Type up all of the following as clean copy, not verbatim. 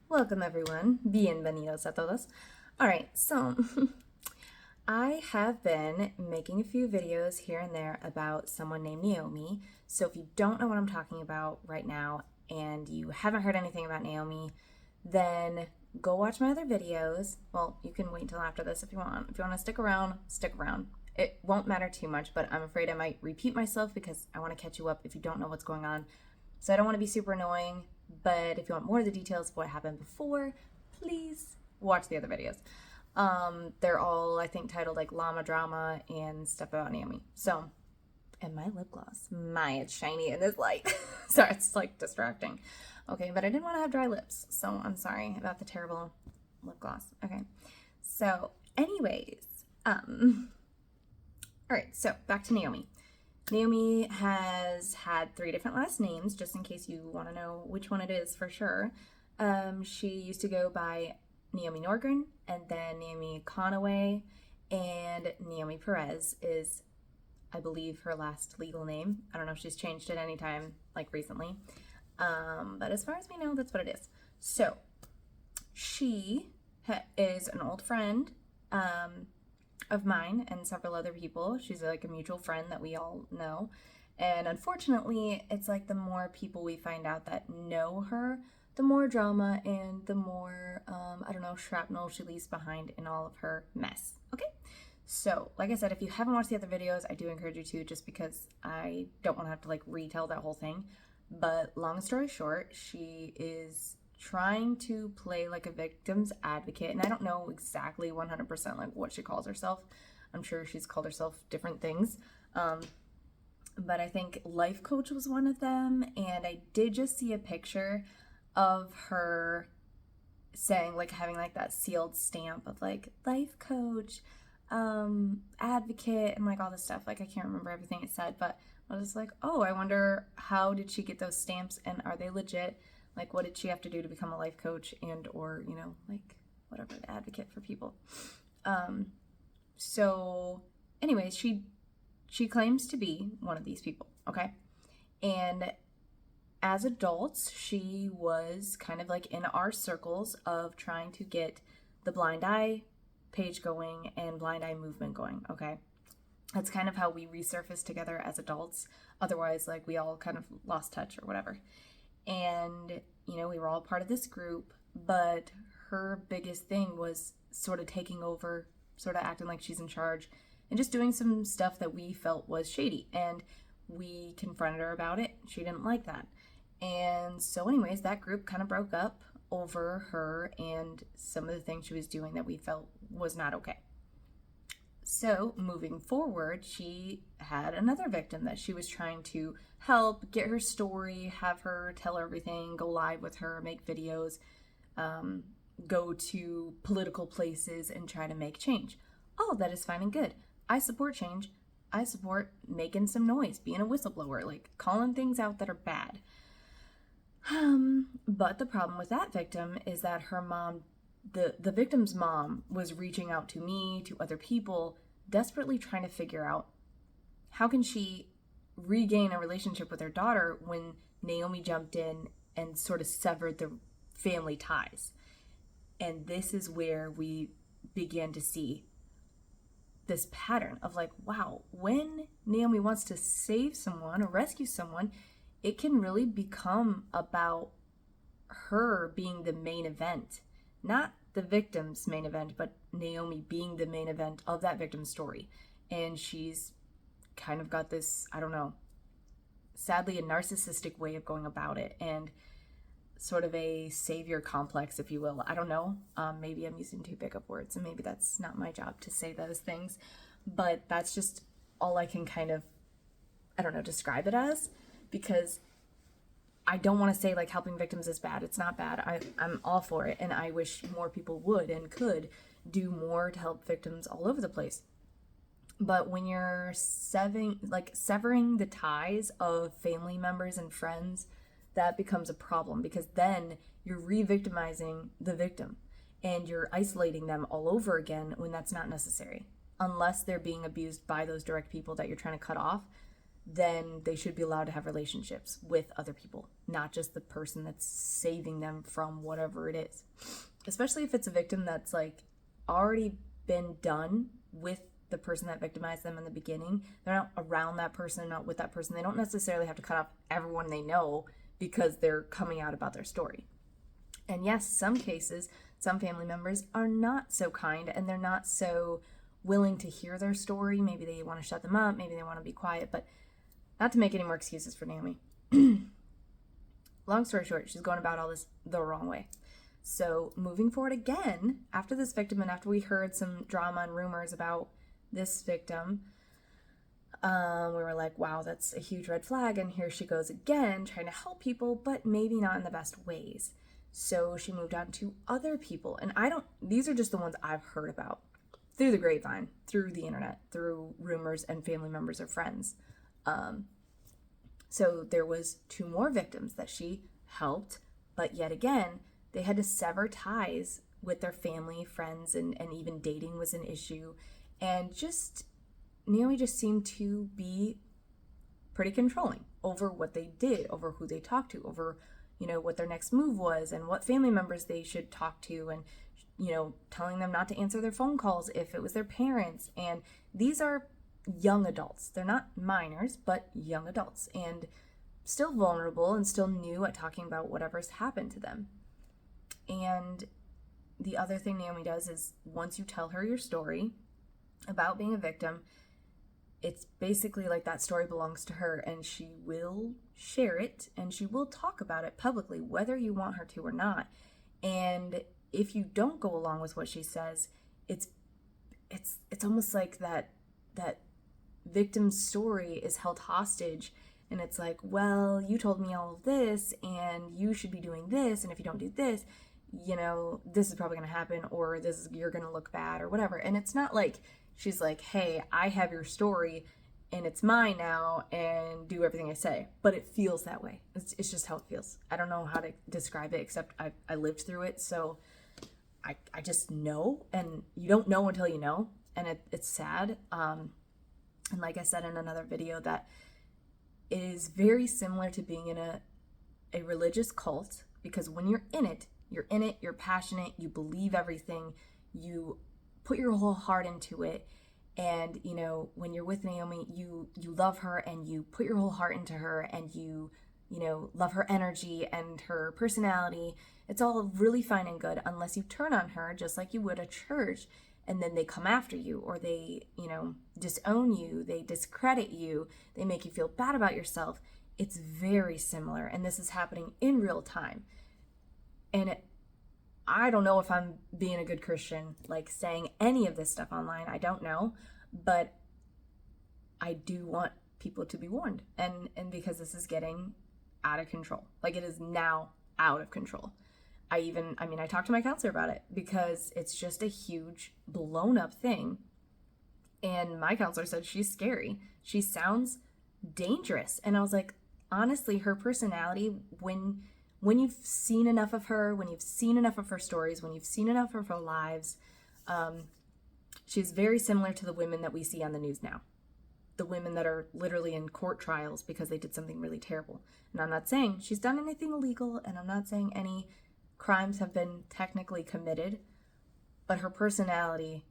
Welcome everyone. Bienvenidos a todos. Alright, so I have been making a few videos here and there about someone named Naomi. So if you don't know what I'm talking about right now and you haven't heard anything about Naomi, then go watch my other videos. Well, you can wait until after this if you want. If you want to stick around, stick around. It won't matter too much, but I'm afraid I might repeat myself because I want to catch you up if you don't know what's going on. So I don't want to be super annoying, but if you want more of the details of what happened before, please watch the other videos. They're all, I think, titled like Llama Drama and stuff about Naomi. So, and my lip gloss. It's shiny in this light. Sorry, it's like distracting. Okay, but I didn't want to have dry lips, so I'm sorry about the terrible lip gloss. Okay, so anyways, all right, so back to Naomi. Naomi has had 3 different last names, just in case you want to know which one it is for sure. She used to go by Naomi Norgren, and then Naomi Conaway, and Naomi Perez is, I believe, her last legal name. I don't know if she's changed it any time, like recently. But as far as we know, that's what it is. So, she is an old friend of mine and several other people. She's like a mutual friend that we all know. And unfortunately, it's like the more people we find out that know her, the more drama and the more, I don't know, shrapnel she leaves behind in all of her mess. Okay? So, like I said, if you haven't watched the other videos, I do encourage you to, just because I don't want to have to like retell that whole thing. But long story short, she is trying to play like a victim's advocate, and I don't know exactly 100% like what she calls herself. I'm sure she's called herself different things, but I think life coach was one of them. And I did just see a picture of her saying, like, having like that sealed stamp of like life coach, advocate, and like all this stuff. Like, I can't remember everything it said, but I was like, oh, I wonder how did she get those stamps, and are they legit? Like, what did she have to do to become a life coach and or, you know, like whatever, the advocate for people. So anyways, she claims to be one of these people, okay? And as adults, she was kind of like in our circles of trying to get the blind eye page going and blind eye movement going, okay? That's kind of how we resurfaced together as adults. Otherwise, like, we all kind of lost touch or whatever. And, you know, we were all part of this group, but her biggest thing was sort of taking over, sort of acting like she's in charge, and just doing some stuff that we felt was shady. And we confronted her about it. She didn't like that. And so anyways, that group kind of broke up over her and some of the things she was doing that we felt was not okay. So moving forward, she had another victim that she was trying to help, get her story, have her tell everything, go live with her, make videos, go to political places and try to make change. All of that is fine and good. I support change. I support making some noise, being a whistleblower, like calling things out that are bad. But the problem with that victim is that her mom, the victim's mom, was reaching out to me, to other people, desperately trying to figure out how can she regain a relationship with her daughter when Naomi jumped in and sort of severed the family ties. And this is where we began to see this pattern of like, wow, when Naomi wants to save someone or rescue someone, it can really become about her being the main event, not the victim's main event, but Naomi being the main event of that victim's story. And she's kind of got this, I don't know, sadly a narcissistic way of going about it, and sort of a savior complex, if you will. I don't know. Maybe I'm using too big of words, and maybe that's not my job to say those things, but that's just all I can kind of, I don't know, describe it as, because I don't want to say like helping victims is bad. It's not bad. I'm all for it, and I wish more people would and could do more to help victims all over the place. But when you're severing the ties of family members and friends, that becomes a problem, because then you're re-victimizing the victim and you're isolating them all over again when that's not necessary. Unless they're being abused by those direct people that you're trying to cut off, then they should be allowed to have relationships with other people, not just the person that's saving them from whatever it is. Especially if it's a victim that's like already been done with the person that victimized them in the beginning. They're not around that person, not with that person. They don't necessarily have to cut off everyone they know because they're coming out about their story. And yes, some cases, some family members are not so kind and they're not so willing to hear their story. Maybe they want to shut them up. Maybe they want to be quiet, but not to make any more excuses for Naomi. Long story short, she's going about all this the wrong way. So moving forward again, after this victim and after we heard some drama and rumors about this victim, we were like, wow, that's a huge red flag. And here she goes again, trying to help people, but maybe not in the best ways. So she moved on to other people. And these are just the ones I've heard about through the grapevine, through the internet, through rumors and family members or friends. So there was 2 more victims that she helped, but yet again, they had to sever ties with their family, friends, and even dating was an issue. And Naomi just seemed to be pretty controlling over what they did, over who they talked to, over, what their next move was and what family members they should talk to, and, telling them not to answer their phone calls if it was their parents. And these are young adults. They're not minors, but young adults, and still vulnerable and still new at talking about whatever's happened to them. And the other thing Naomi does is once you tell her your story about being a victim, it's basically like that story belongs to her, and she will share it and she will talk about it publicly, whether you want her to or not. And if you don't go along with what she says, it's almost like that victim's story is held hostage, and it's like, well, you told me all of this and you should be doing this, and if you don't do this, this is probably going to happen, or you're going to look bad or whatever. And it's not like she's like, hey, I have your story and it's mine now and do everything I say. But it feels that way. It's just how it feels. I don't know how to describe it, except I lived through it. So I just know, and you don't know until you know. And it's sad. And like I said in another video, that it is very similar to being in a religious cult, because when you're in it, you're passionate, you believe everything, you put your whole heart into it. And, when you're with Naomi, you love her and you put your whole heart into her, and you love her energy and her personality. It's all really fine and good unless you turn on her just like you would a church, and then they come after you, or they, disown you, they discredit you, they make you feel bad about yourself. It's very similar, and this is happening in real time. And I don't know if I'm being a good Christian, like saying any of this stuff online. I don't know, but I do want people to be warned, and because this is getting out of control. Like, it is now out of control. I talked to my counselor about it because it's just a huge blown up thing. And my counselor said she's scary. She sounds dangerous. And I was like, honestly, her personality, when you've seen enough of her, when you've seen enough of her stories, when you've seen enough of her lives, she's very similar to the women that we see on the news now. The women that are literally in court trials because they did something really terrible. And I'm not saying she's done anything illegal, and I'm not saying any crimes have been technically committed, but her personality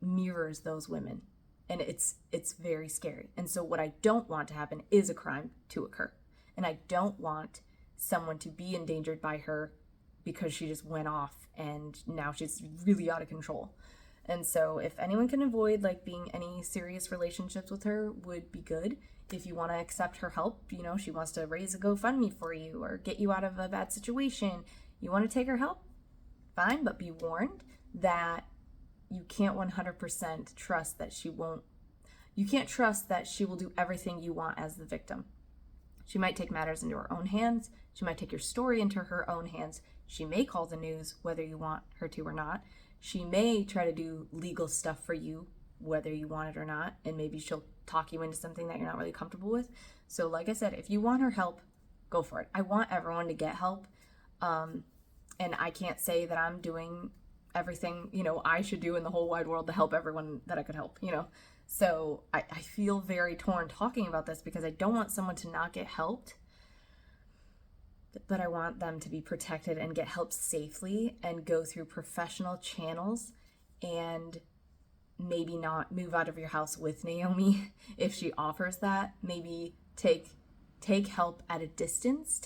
mirrors those women, and it's very scary. And so what I don't want to happen is a crime to occur, and I don't want someone to be endangered by her because she just went off and now she's really out of control. And so if anyone can avoid being any serious relationships with her, would be good. If you want to accept her help, she wants to raise a GoFundMe for you or get you out of a bad situation, you want to take her help, fine, but be warned that you can't 100% trust that you can't trust that she will do everything you want as the victim. She might take matters into her own hands. She might take your story into her own hands. She may call the news, whether you want her to or not. She may try to do legal stuff for you, whether you want it or not, and maybe she'll talk you into something that you're not really comfortable with. So like I said, if you want her help, go for it. I want everyone to get help. And I can't say that I'm doing everything, I should do in the whole wide world to help everyone that I could help, So I feel very torn talking about this because I don't want someone to not get helped, but I want them to be protected and get help safely and go through professional channels, and maybe not move out of your house with Naomi if she offers that. Maybe take help at a distance.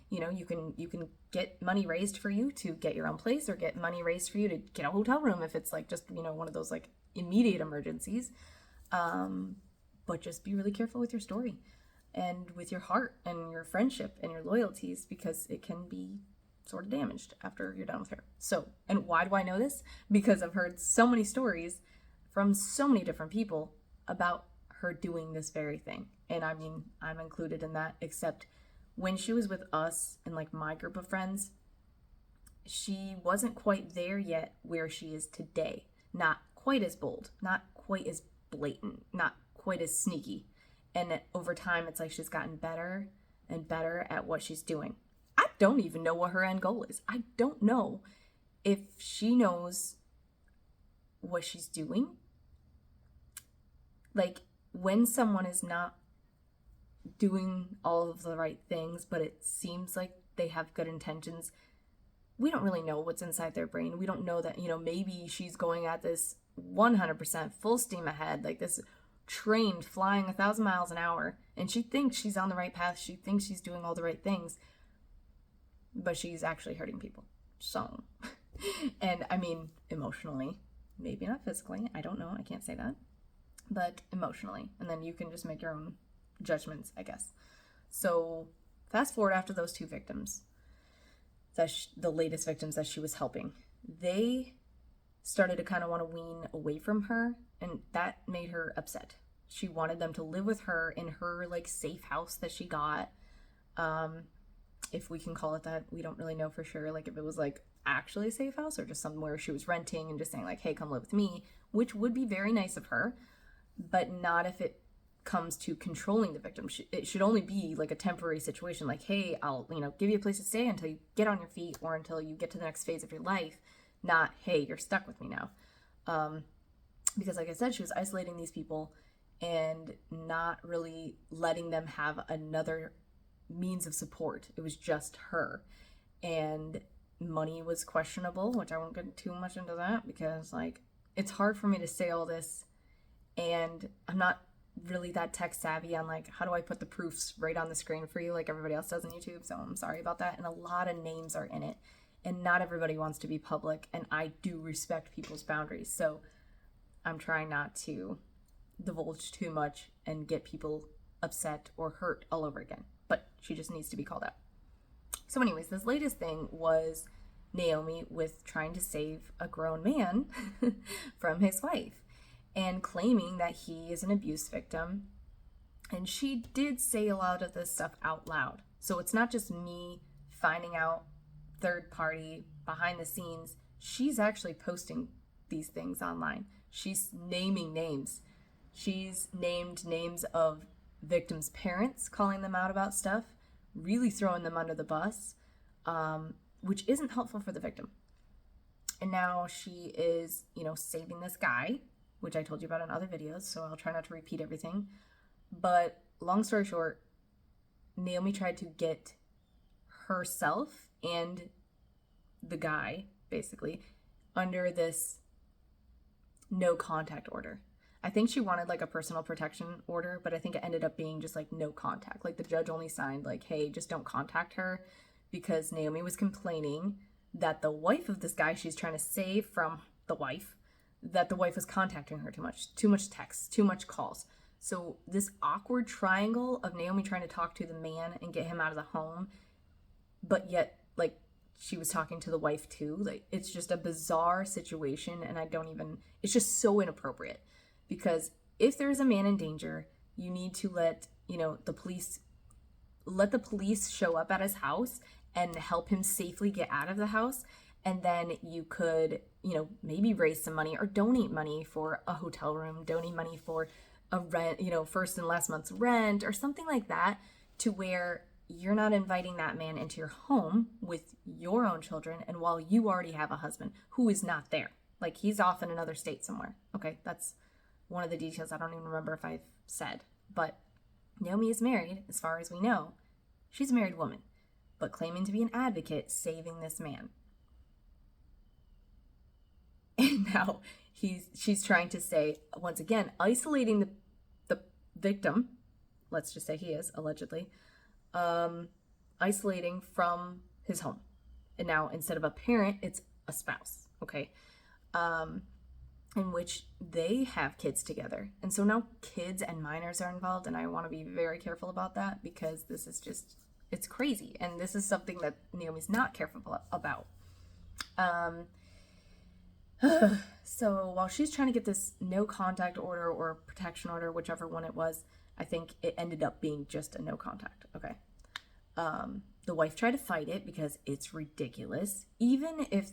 You can get money raised for you to get your own place, or get money raised for you to get a hotel room if it's like just, one of those like immediate emergencies. But just be really careful with your story and with your heart and your friendship and your loyalties, because it can be sort of damaged after you're done with her. So, and why do I know this? Because I've heard so many stories from so many different people about her doing this very thing. And I mean, I'm included in that, except when she was with us and like my group of friends, she wasn't quite there yet where she is today. Not quite as bold, not quite as blatant, not quite as sneaky. And over time, it's like she's gotten better and better at what she's doing. I don't even know what her end goal is. I don't know if she knows what she's doing. Like, when someone is not doing all of the right things, but it seems like they have good intentions, we don't really know what's inside their brain. We don't know that, maybe she's going at this 100% full steam ahead, like this train flying 1,000 miles an hour, and she thinks she's on the right path. She thinks she's doing all the right things, but she's actually hurting people. So, and I mean, emotionally, maybe not physically. I don't know. I can't say that, but emotionally. And then you can just make your own judgments, I guess. So fast forward after those two victims, the latest victims that she was helping, they started to kind of want to wean away from her, and that made her upset. She wanted them to live with her in her like safe house that she got, if we can call it that. We don't really know for sure, like if it was like actually a safe house or just somewhere she was renting and just saying like, hey, come live with me, which would be very nice of her, but not if it comes to controlling the victim. It should only be like a temporary situation, like, hey, I'll give you a place to stay until you get on your feet or until you get to the next phase of your life, not, hey, you're stuck with me now. Because like I said, she was isolating these people and not really letting them have another means of support. It was just her. And money was questionable, which I won't get too much into that because like it's hard for me to say all this, and I'm not really that tech savvy on like how do I put the proofs right on the screen for you like everybody else does on YouTube. So I'm sorry about that. And a lot of names are in it, and not everybody wants to be public, and I do respect people's boundaries. So I'm trying not to divulge too much and get people upset or hurt all over again. But she just needs to be called out. So anyways, this latest thing was Naomi with trying to save a grown man from his wife and claiming that he is an abuse victim. And she did say a lot of this stuff out loud. So it's not just me finding out third party behind the scenes. She's actually posting these things online. She's naming names. She's named names of victims' parents, calling them out about stuff, really throwing them under the bus, which isn't helpful for the victim. And now she is, saving this guy, which I told you about in other videos, so I'll try not to repeat everything. But long story short, Naomi tried to get herself and the guy, basically, under this no contact order. I think she wanted like a personal protection order, but I think it ended up being just like no contact. Like the judge only signed like, hey, just don't contact her, because Naomi was complaining that the wife of this guy she's trying to save from the wife, that the wife was contacting her too much text, too much calls. So this awkward triangle of Naomi trying to talk to the man and get him out of the home, but yet like she was talking to the wife too. Like it's just a bizarre situation, and it's just so inappropriate. Because if there's a man in danger, you need to let the police show up at his house and help him safely get out of the house. And then you could, maybe raise some money or donate money for a hotel room, donate money for a rent, first and last month's rent or something like that, to where you're not inviting that man into your home with your own children. And while you already have a husband who is not there, like he's off in another state somewhere. Okay, that's one of the details I don't even remember if I've said, but Naomi is married, as far as we know. She's a married woman, but claiming to be an advocate saving this man. And now she's trying to say, once again, isolating the victim, let's just say he is, allegedly, isolating from his home. And now instead of a parent, it's a spouse, okay? In which they have kids together. And so now kids and minors are involved, and I want to be very careful about that because this is just, it's crazy. And this is something that Naomi's not careful about. So while she's trying to get this no contact order or protection order, whichever one it was, I think it ended up being just a no contact, okay? The wife tried to fight it because it's ridiculous. Even if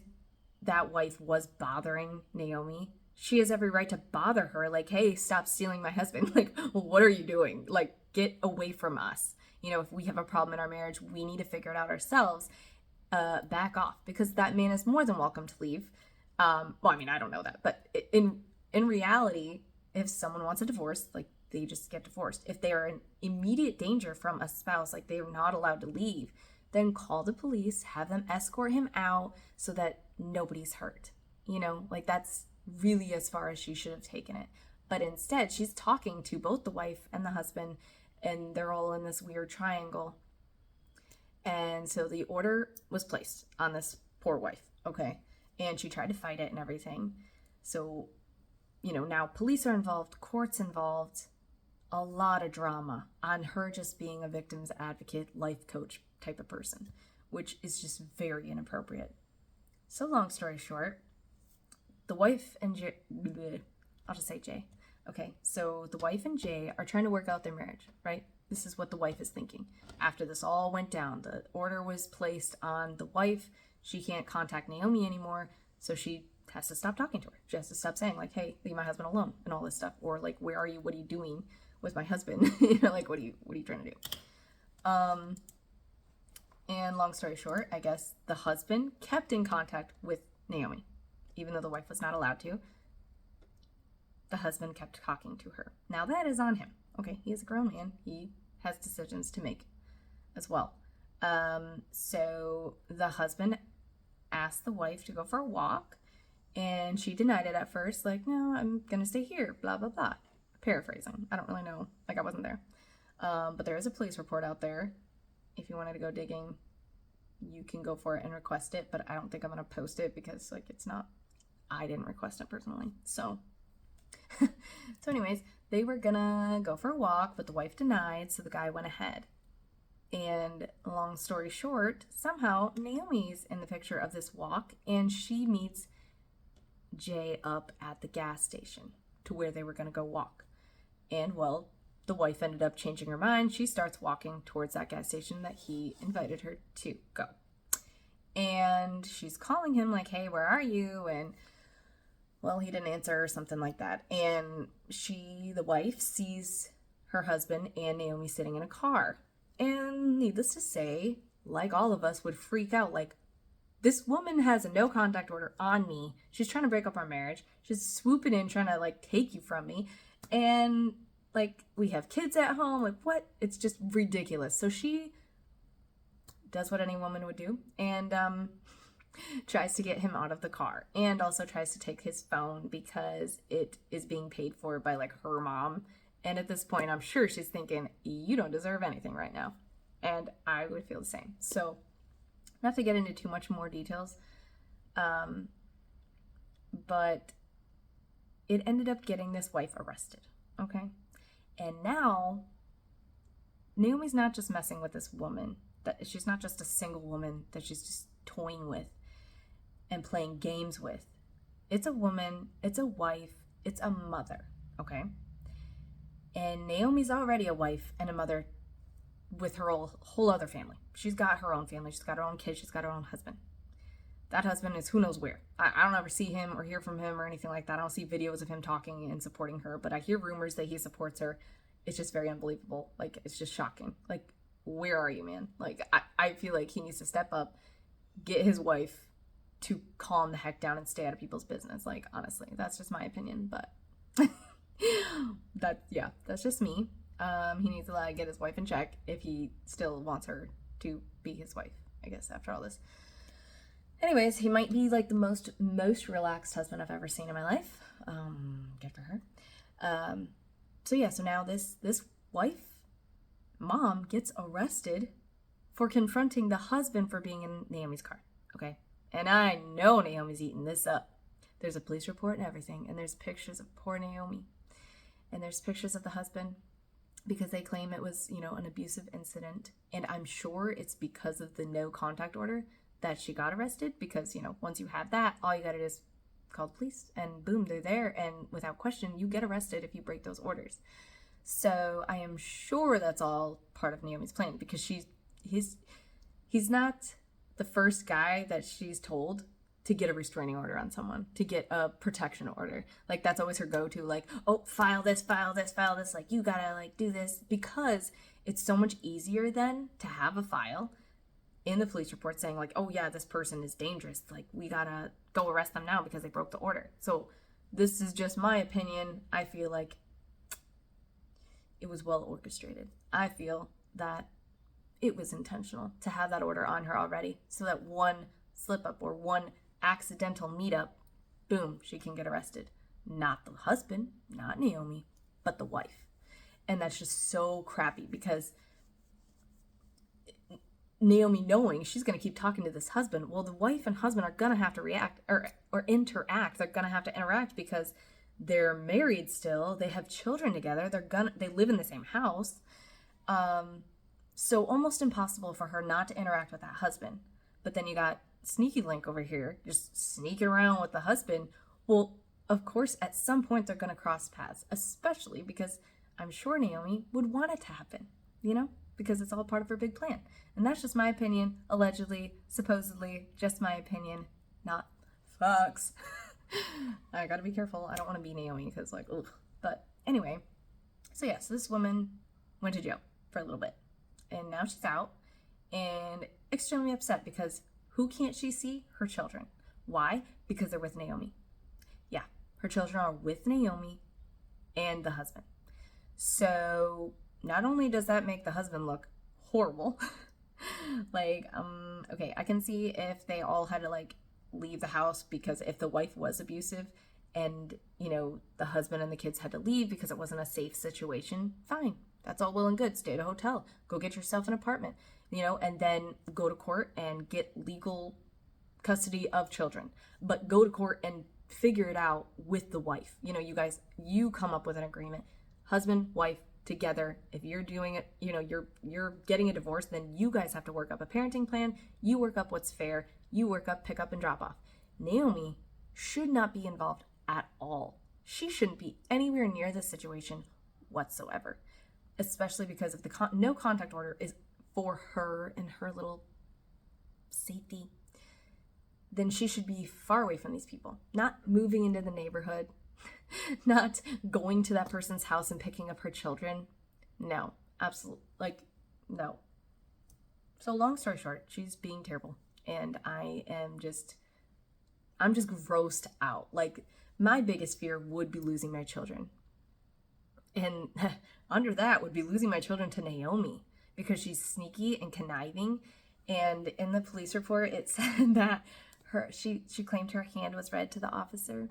that wife was bothering Naomi, she has every right to bother her. Like, hey, stop stealing my husband. Like, well, what are you doing? Like, get away from us. You know, if we have a problem in our marriage, we need to figure it out ourselves. Back off, because that man is more than welcome to leave. Well, I mean, I don't know that, but in reality, if someone wants a divorce, like, they just get divorced. If they are in immediate danger from a spouse, like they are not allowed to leave, then call the police, have them escort him out so that nobody's hurt. You know, like that's really as far as she should have taken it. But instead, she's talking to both the wife and the husband, and they're all in this weird triangle. And so the order was placed on this poor wife, okay? And she tried to fight it and everything. So, you know, now police are involved, courts involved, a lot of drama on her just being a victim's advocate, life coach type of person, which is just very inappropriate. So long story short, the wife and I'll just say Jay. Okay, so the wife and Jay are trying to work out their marriage, right? This is what the wife is thinking. After this all went down, the order was placed on the wife. She can't contact Naomi anymore, so she has to stop talking to her. She has to stop saying, like, hey, leave my husband alone and all this stuff. Or, like, where are you? What are you doing with my husband? You know, like, what are you trying to do? And long story short, I guess the husband kept in contact with Naomi, even though the wife was not allowed to. The husband kept talking to her. Now that is on him. Okay, he is a grown man. He has decisions to make as well. So the husband asked the wife to go for a walk, and she denied it at first, like, no, I'm gonna stay here, blah, blah, blah. Paraphrasing. I don't really know. Like, I wasn't there. But there is a police report out there. If you wanted to go digging, you can go for it and request it, but I don't think I'm gonna post it because, like, it's not, I didn't request it personally. So anyways, they were gonna go for a walk, but the wife denied, so the guy went ahead. And long story short, somehow Naomi's in the picture of this walk, and she meets Jay up at the gas station to where they were gonna go walk. And well, the wife ended up changing her mind. She starts walking towards that gas station that he invited her to go. And she's calling him like, hey, where are you? And well, he didn't answer or something like that. And the wife, sees her husband and Naomi sitting in a car. And needless to say, like all of us, would freak out. Like, this woman has a no contact order on me. She's trying to break up our marriage. She's swooping in, trying to, like, take you from me. And, like, we have kids at home. Like, what? It's just ridiculous. So she does what any woman would do. And, tries to get him out of the car, and also tries to take his phone because it is being paid for by, like, her mom. And at this point, I'm sure she's thinking, you don't deserve anything right now. And I would feel the same. So not to get into too much more details, but it ended up getting this wife arrested. Okay. And now Naomi's not just messing with this woman, that she's not just a single woman that she's just toying with and playing games with. It's a woman, it's a wife, it's a mother, okay? And Naomi's already a wife and a mother with her whole other family. She's got her own family, she's got her own kids, she's got her own husband. That husband is who knows where. I don't ever see him or hear from him or anything like that. I don't see videos of him talking and supporting her, but I hear rumors that he supports her. It's just very unbelievable. Like, it's just shocking. Like, where are you, man? Like, I feel like he needs to step up, get his wife to calm the heck down and stay out of people's business. Like, honestly, that's just my opinion, but That's just me. He needs to get his wife in check if he still wants her to be his wife, I guess, after all this. Anyways, he might be like the most relaxed husband I've ever seen in my life. Good for her. So now this mom gets arrested for confronting the husband for being in Naomi's car. Okay, and I know Naomi's eating this up. There's a police report and everything, and there's pictures of poor Naomi, and there's pictures of the husband, because they claim it was, an abusive incident. And I'm sure it's because of the no contact order that she got arrested, because, once you have that, all you gotta do is call the police and boom, they're there. And without question, you get arrested if you break those orders. So I am sure that's all part of Naomi's plan, because he's not the first guy that she's told to get a restraining order on someone, to get a protection order. Like, that's always her go-to, like, oh, file this, like, you gotta, like, do this, because it's so much easier then to have a file in the police report saying, like, oh, yeah, this person is dangerous, like, we gotta go arrest them now because they broke the order. So this is just my opinion. I feel like it was well orchestrated. I feel that it was intentional to have that order on her already, so that one slip-up or one accidental meetup, boom, she can get arrested. Not the husband, not Naomi, but the wife. And that's just so crappy, because Naomi, knowing she's going to keep talking to this husband, well, the wife and husband are going to have to react or interact. They're going to have to interact because they're married still. They have children together. They live in the same house. So almost impossible for her not to interact with that husband. But then you got Sneaky Link over here, just sneaking around with the husband. Well, of course, at some point they're going to cross paths, especially because I'm sure Naomi would want it to happen, because it's all part of her big plan. And that's just my opinion, allegedly, supposedly, just my opinion, not facts. I gotta be careful. I don't want to be Naomi, because, like, ugh. But anyway, so this woman went to jail for a little bit, and now she's out, and extremely upset, because who can't she see? Her children. Why? Because they're with Naomi. Yeah, her children are with Naomi and the husband. So not only does that make the husband look horrible, okay, I can see if they all had to, like, leave the house, because if the wife was abusive and, the husband and the kids had to leave because it wasn't a safe situation, fine. That's all well and good. Stay at a hotel. Go get yourself an apartment, and then go to court and get legal custody of children. But go to court and figure it out with the wife. You come up with an agreement. Husband, wife, together. If you're doing it, you're getting a divorce, then you guys have to work up a parenting plan. You work up what's fair. You work up pick up and drop off. Naomi should not be involved at all. She shouldn't be anywhere near this situation whatsoever, especially because if the no contact order is for her and her little safety, then she should be far away from these people, not moving into the neighborhood, not going to that person's house and picking up her children. No, absolutely, no. So long story short, she's being terrible, and I'm just grossed out. Like, my biggest fear would be losing my children, and under that would be losing my children to Naomi, because she's sneaky and conniving. And in the police report, it said that she claimed her hand was red to the officer.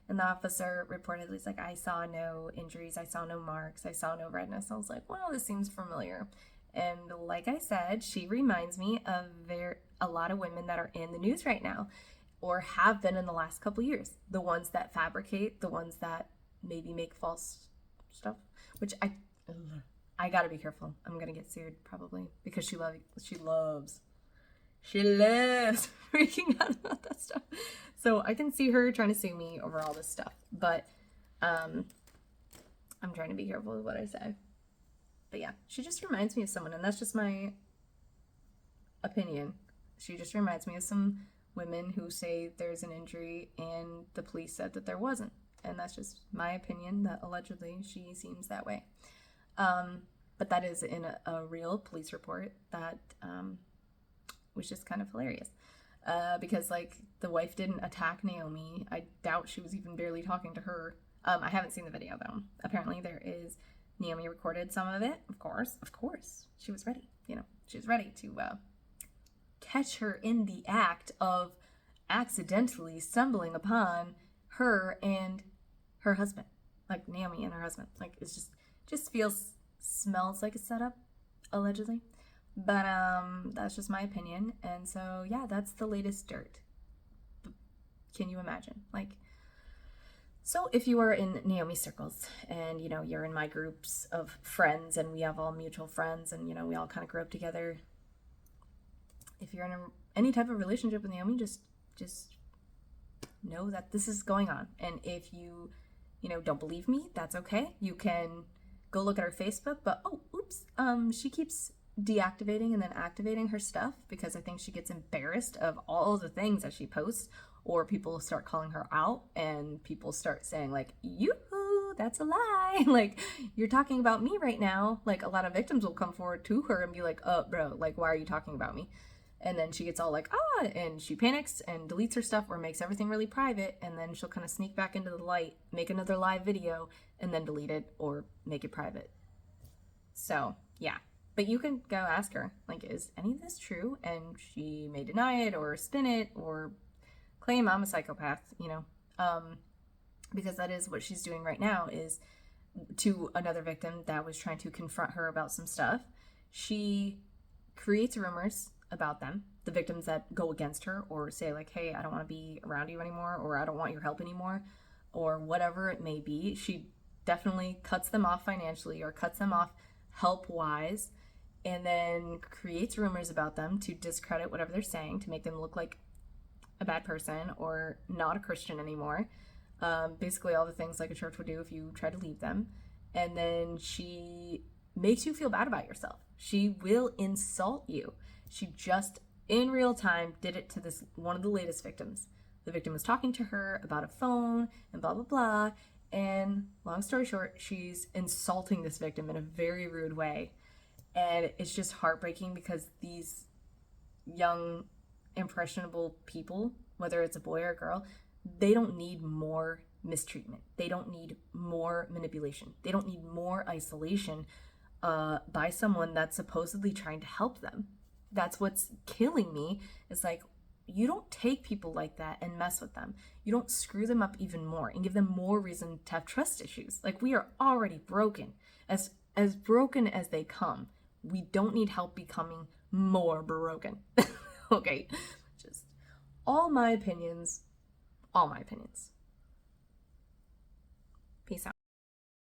And the officer reportedly was like, I saw no injuries, I saw no marks, I saw no redness. I was like, well, this seems familiar. And like I said, she reminds me of a lot of women that are in the news right now, or have been in the last couple years. The ones that fabricate, the ones that maybe make false stuff, which I gotta be careful. I'm gonna get sued probably, because she loves freaking out about that stuff. So I can see her trying to sue me over all this stuff, but I'm trying to be careful with what I say. But yeah, she just reminds me of someone, and that's just my opinion. She just reminds me of some women who say there's an injury and the police said that there wasn't. And that's just my opinion, that allegedly she seems that way. But that is in a real police report that was just kind of hilarious. Because, like, the wife didn't attack Naomi. I doubt she was even barely talking to her. I haven't seen the video though. Apparently there is, Naomi recorded some of it. Of course. She was ready. She was ready to catch her in the act of accidentally stumbling upon her and her husband. Like Naomi and her husband. Like it's just smells like a setup, allegedly. But that's just my opinion. And so yeah, that's the latest dirt. Can you imagine? Like, so if you are in Naomi's circles and you're in my groups of friends and we have all mutual friends and we all kind of grew up together, if you're in any type of relationship with Naomi, just know that this is going on. And if you don't believe me, that's okay. You can go look at her Facebook, but she keeps deactivating and then activating her stuff because I think she gets embarrassed of all the things that she posts, or people start calling her out and people start saying like, yoo-hoo, that's a lie. Like, you're talking about me right now. Like, a lot of victims will come forward to her and be like, bro, like, why are you talking about me? And then she gets all like, and she panics and deletes her stuff or makes everything really private. And then she'll kind of sneak back into the light, make another live video, and then delete it or make it private. So, yeah. But you can go ask her, like, is any of this true? And she may deny it or spin it or claim I'm a psychopath, because that is what she's doing right now, is to another victim that was trying to confront her about some stuff. She creates rumors about them, the victims that go against her or say like, hey, I don't want to be around you anymore, or I don't want your help anymore, or whatever it may be. She definitely cuts them off financially or cuts them off help-wise, and then creates rumors about them to discredit whatever they're saying, to make them look like a bad person or not a Christian anymore. Basically all the things like a church would do if you try to leave them. And then she makes you feel bad about yourself. She will insult you. She just, in real time, did it to this one of the latest victims. The victim was talking to her about a phone and blah, blah, blah. And long story short, she's insulting this victim in a very rude way. And it's just heartbreaking because these young, impressionable people, whether it's a boy or a girl, they don't need more mistreatment. They don't need more manipulation. They don't need more isolation by someone that's supposedly trying to help them. That's what's killing me. It's like, you don't take people like that and mess with them. You don't screw them up even more and give them more reason to have trust issues. Like, we are already broken. As broken as they come. We don't need help becoming more broken. Okay, just all my opinions. Peace out.